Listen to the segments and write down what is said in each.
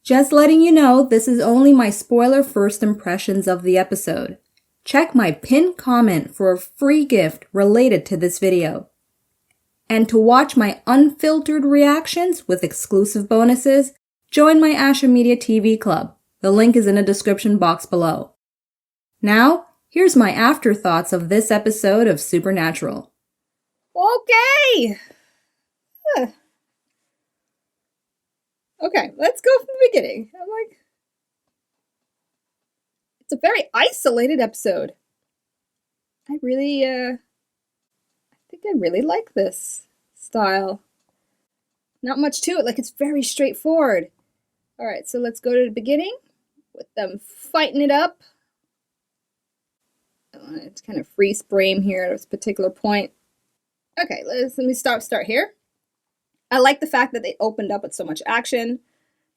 Just letting you know, this is only my spoiler first impressions of the episode. Check my pinned comment for a free gift related to this video. And to watch my unfiltered reactions with exclusive bonuses, join my Asha Media TV Club. The link is in the description box below. Now, here's my afterthoughts of this episode of Supernatural. Okay! Okay, let's go from the beginning. It's a very isolated episode. I think I really like this style. Not much to it, it's very straightforward. Alright, so let's go to the beginning with them fighting it up. I want to kind of freeze frame here at this particular point. Okay, let me start here. I like the fact that they opened up with so much action.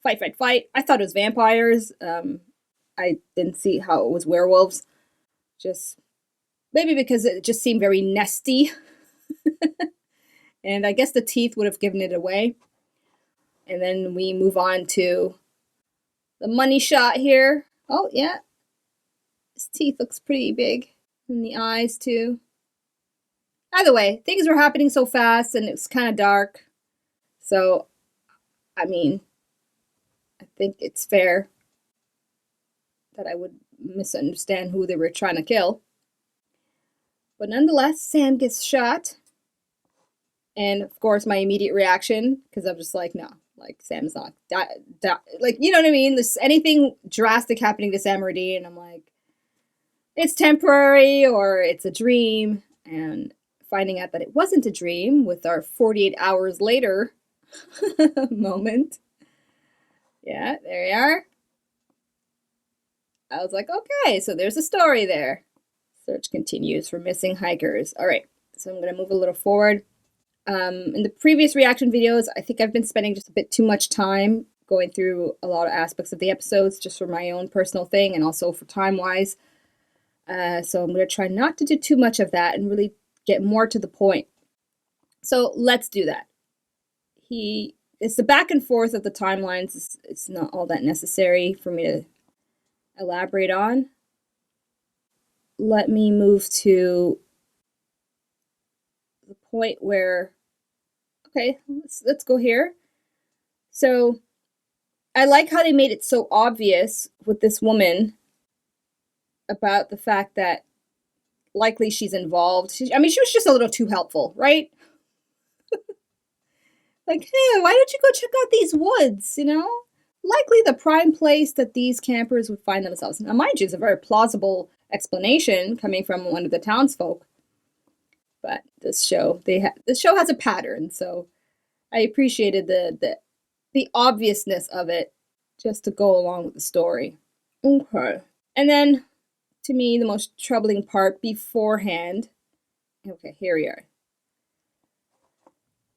Fight, fight, fight. I thought it was vampires. I didn't see how it was werewolves. Just maybe because it just seemed very nesty. And I guess the teeth would have given it away. And then we move on to the money shot here. Oh, yeah. His teeth looks pretty big. And the eyes, too. Either way, things were happening so fast and it's kind of dark. So, I mean, I think it's fair that I would misunderstand who they were trying to kill. But nonetheless, Sam gets shot. And, of course, my immediate reaction, because I'm just like, no, Sam's not, you know what I mean? There's anything drastic happening to Sam or Dean, and I'm like, it's temporary or it's a dream. And finding out that it wasn't a dream with our 48 hours later moment. Yeah, there we are. I was like, okay, so there's a story there. Search continues for missing hikers. All right, so I'm going to move a little forward. In the previous reaction videos, I think I've been spending just a bit too much time going through a lot of aspects of the episodes just for my own personal thing and also for time-wise. So I'm going to try not to do too much of that and really get more to the point. So let's do that. It's the back and forth of the timelines. It's not all that necessary for me to elaborate on. Let me move to the point where, okay, let's go here. So I like how they made it so obvious with this woman about the fact that likely she's involved. She was just a little too helpful, right? Hey, why don't you go check out these woods, Likely the prime place that these campers would find themselves. Now, mind you, it's a very plausible explanation coming from one of the townsfolk. But this show has a pattern, so I appreciated the obviousness of it just to go along with the story. Okay. And then, to me, the most troubling part beforehand. Okay, here we are.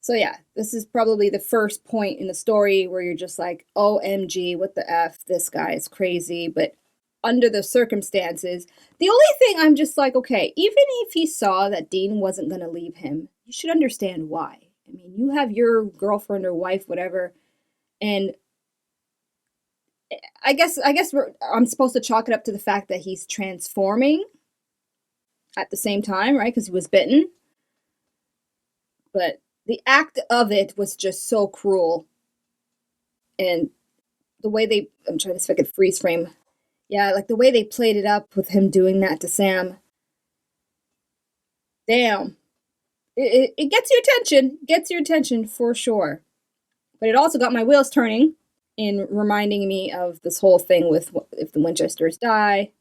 So yeah, this is probably the first point in the story where you're just like, OMG, what the F, this guy is crazy. But under the circumstances, the only thing I'm just like, okay, even if he saw that Dean wasn't going to leave him, you should understand why. I mean, you have your girlfriend or wife, whatever, and I guess I'm supposed to chalk it up to the fact that he's transforming at the same time, right? Because he was bitten. But the act of it was just so cruel. And the way I'm trying to see if I could freeze frame. Yeah, the way they played it up with him doing that to Sam. Damn. It gets your attention for sure. But it also got my wheels turning in reminding me of this whole thing with if the Winchesters die,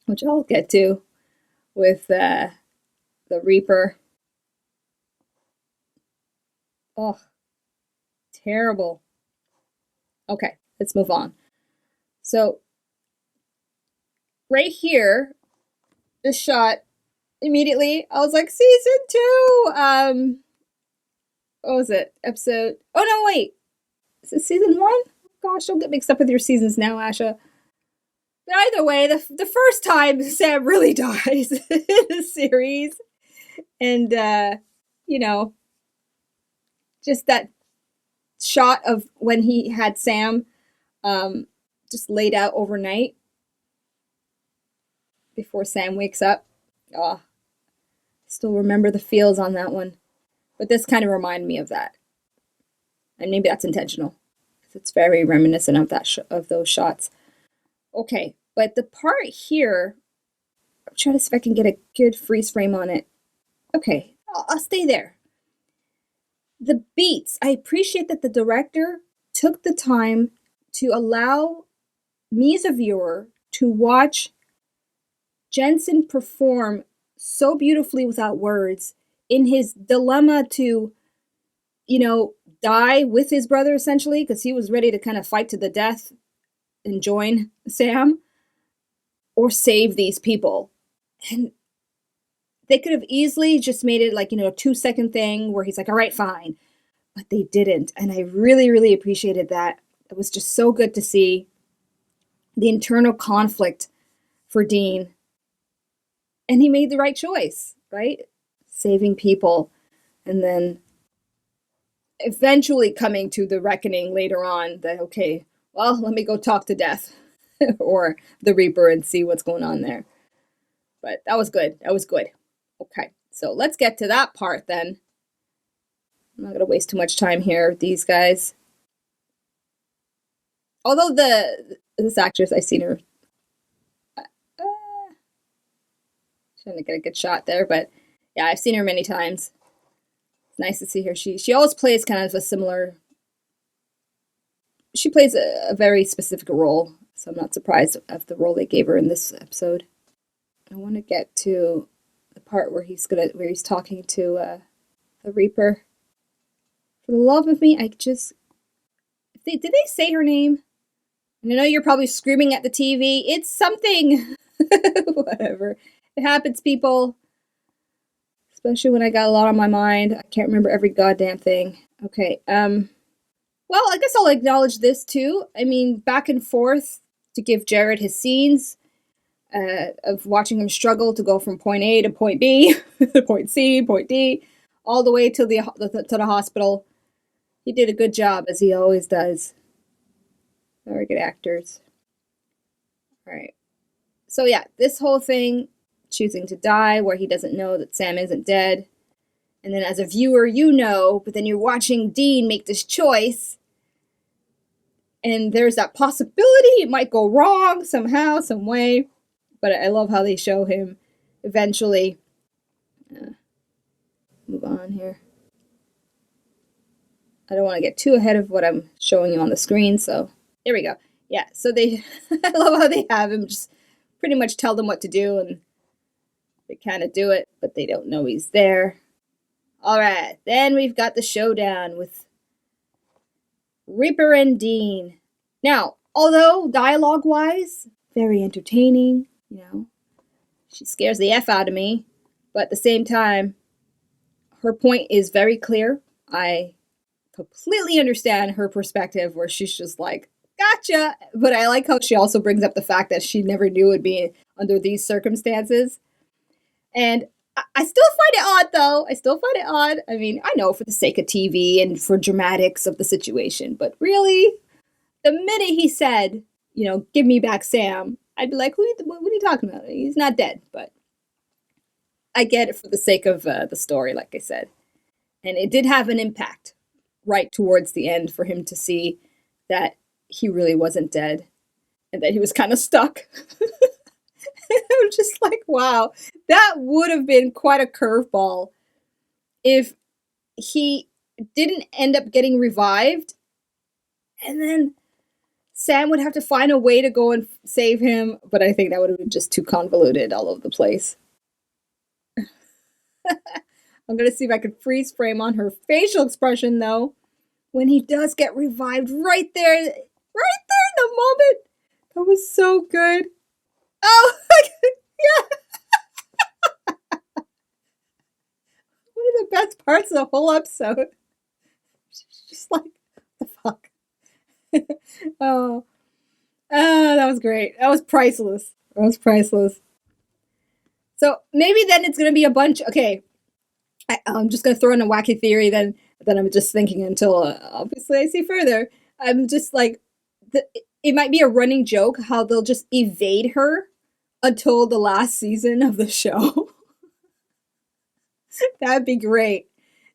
which I'll get to, with the Reaper. Oh, terrible. Okay, let's move on. So, right here, this shot, immediately, I was like, season 2! What was it? Episode... Oh, no, wait! Is it season 1? Gosh, don't get mixed up with your seasons now, Asha. But either way, the first time Sam really dies in the series. And, just that shot of when he had Sam just laid out overnight before Sam wakes up. Oh, still remember the feels on that one. But this kind of reminded me of that. And maybe that's intentional. It's very reminiscent of that of those shots. Okay, but the part here, I'm trying to see if I can get a good freeze frame on it. Okay, I'll stay there. The beats, I appreciate that the director took the time to allow me as a viewer to watch Jensen perform so beautifully without words in his dilemma to, die with his brother essentially, because he was ready to kind of fight to the death and join Sam, or save these people. And they could have easily just made it like, a 2-second thing where he's like, all right, fine. But they didn't. And I really, really appreciated that. It was just so good to see the internal conflict for Dean. And he made the right choice, right? Saving people. And then eventually coming to the reckoning later on that, okay, well, let me go talk to Death or the Reaper and see what's going on there. But that was good. That was good. Okay, so let's get to that part then. I'm not going to waste too much time here with these guys. Although this actress, I've seen her. Trying to get a good shot there, but yeah, I've seen her many times. It's nice to see her. She always plays kind of a similar. She plays a very specific role, so I'm not surprised of the role they gave her in this episode. I want to get to the part where he's talking to the Reaper. For the love of me, did they say her name? And I know you're probably screaming at the TV. It's something. Whatever. It happens, people. Especially when I got a lot on my mind. I can't remember every goddamn thing. Okay. Well, I guess I'll acknowledge this too. I mean, back and forth to give Jared his scenes of watching him struggle to go from point A to point B, point C, point D, all the way to the hospital. He did a good job, as he always does. Very good actors. All right. So yeah, this whole thing, choosing to die, where he doesn't know that Sam isn't dead. And then as a viewer, but then you're watching Dean make this choice. And there's that possibility it might go wrong somehow, some way. But I love how they show him eventually. Move on here. I don't want to get too ahead of what I'm showing you on the screen, so there we go. Yeah, so I love how they have him just pretty much tell them what to do, and they kind of do it, but they don't know he's there. All right, then we've got the showdown with Reaper and Dean. Now, although dialogue-wise, very entertaining, she scares the F out of me, but at the same time, her point is very clear. I completely understand her perspective where she's just like, gotcha. But I like how she also brings up the fact that she never knew it would be under these circumstances. And I still find it odd, though. I still find it odd. I mean, I know for the sake of TV and for dramatics of the situation, but really, the minute he said, give me back Sam, I'd be like, what are you talking about? He's not dead, but I get it for the sake of the story, like I said. And it did have an impact right towards the end for him to see that he really wasn't dead and that he was kind of stuck. I'm just like, wow, that would have been quite a curveball if he didn't end up getting revived and then Sam would have to find a way to go and save him. But I think that would have been just too convoluted all over the place. I'm going to see if I can freeze frame on her facial expression, though, when he does get revived right there in the moment. That was so good. Oh, yeah. One of the best parts of the whole episode. She's just like, what the fuck? Oh, that was great. That was priceless. So maybe then it's going to be a bunch. Okay. I'm just going to throw in a wacky theory then I'm just thinking until obviously I see further. I'm just like, it might be a running joke how they'll just evade her until the last season of the show. That'd be great.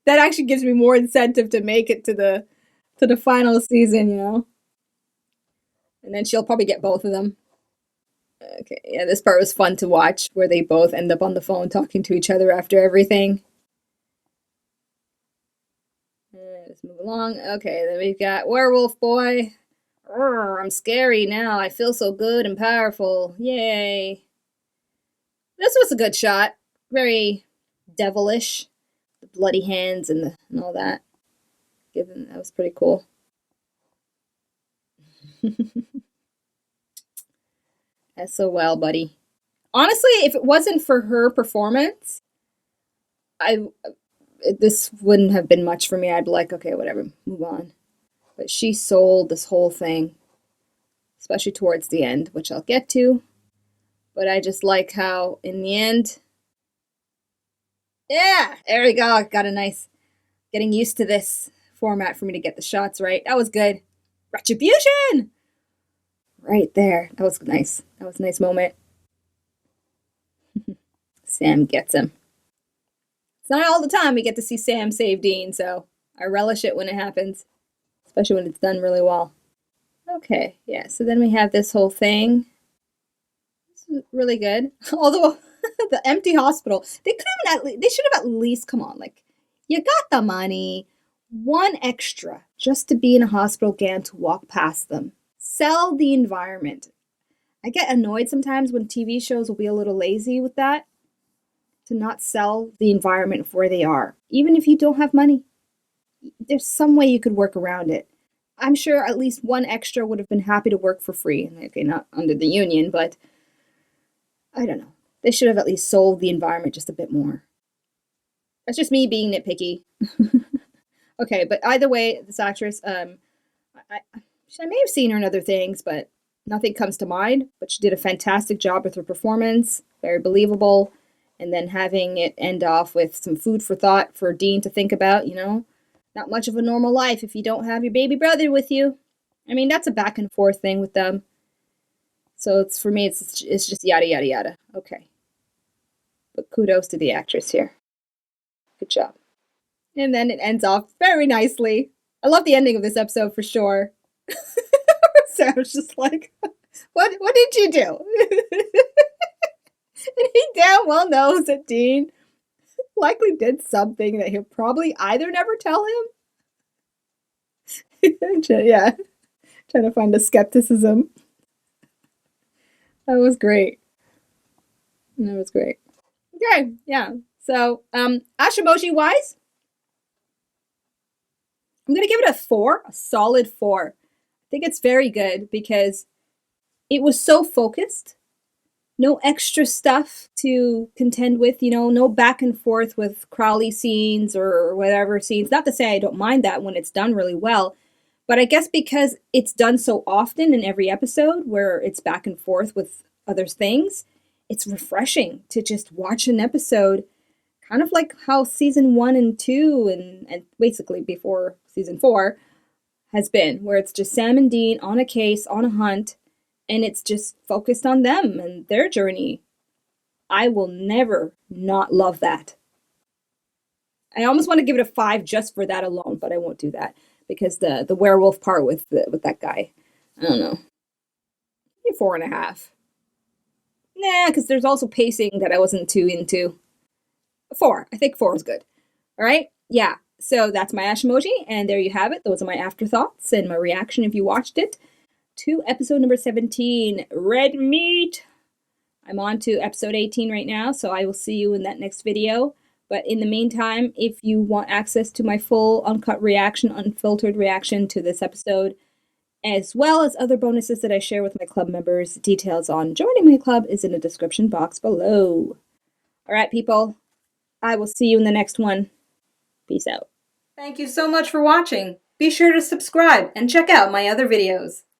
That actually gives me more incentive to make it to the final season, you know. And then she'll probably get both of them. Okay, yeah, this part was fun to watch where they both end up on the phone talking to each other after everything. Let's move along. Okay, then we've got Werewolf Boy. I'm scary now. I feel so good and powerful. Yay. This was a good shot. Very devilish. The bloody hands and all that. Given that was pretty cool. SOL, buddy. Honestly, if it wasn't for her performance, this wouldn't have been much for me. I'd be like, okay, whatever, move on. But she sold this whole thing, especially towards the end, which I'll get to. But I just like how, in the end, yeah, there we go. Got a nice, getting used to this format for me to get the shots right. That was good. Retribution! Right there. That was nice. That was a nice moment. Sam gets him. It's not all the time we get to see Sam save Dean, so I relish it when it happens, especially when it's done really well. Okay, yeah, so then we have this whole thing. This is really good. Although, the empty hospital, they should have at least, come on, like, you got the money, one extra just to be in a hospital again to walk past them. Sell the environment. I get annoyed sometimes when TV shows will be a little lazy with that, to not sell the environment of where they are. Even if you don't have money, there's some way you could work around it. I'm sure at least one extra would have been happy to work for free. Okay, not under the union, but I don't know. They should have at least sold the environment just a bit more. That's just me being nitpicky. Okay, but either way, this actress, I may have seen her in other things, but nothing comes to mind. But she did a fantastic job with her performance. Very believable. And then having it end off with some food for thought for Dean to think about, you know. Not much of a normal life if you don't have your baby brother with you. I mean, that's a back and forth thing with them. So it's, for me, it's just yada, yada, yada. Okay. But kudos to the actress here. Good job. And then it ends off very nicely. I love the ending of this episode for sure. Sam's just like, what did you do? And he damn well knows that Dean likely did something that he'll probably either never tell him. Yeah, trying to find the skepticism. That was great. That was great. Okay, yeah. So, Ashamoji wise, I'm gonna give it a 4, a solid 4. I think it's very good because it was so focused. No extra stuff to contend with, you know, no back and forth with Crowley scenes or whatever scenes. Not to say I don't mind that when it's done really well, but I guess because it's done so often in every episode where it's back and forth with other things, it's refreshing to just watch an episode kind of like how season 1 and 2 and basically before season 4 has been, where it's just Sam and Dean on a case, on a hunt, and it's just focused on them and their journey. I will never not love that. I almost want to give it a 5 just for that alone, but I won't do that because the werewolf part with that guy, I don't know, maybe 4.5. Nah, because there's also pacing that I wasn't too into. 4. I think 4 is good. All right, yeah. So that's my Ashamoji, and there you have it. Those are my afterthoughts and my reaction if you watched it to episode number 17, Red Meat. I'm on to episode 18 right now, so I will see you in that next video. But in the meantime, if you want access to my full uncut reaction, unfiltered reaction to this episode, as well as other bonuses that I share with my club members, details on joining my club is in the description box below. All right, people, I will see you in the next one. Peace out. Thank you so much for watching. Be sure to subscribe and check out my other videos.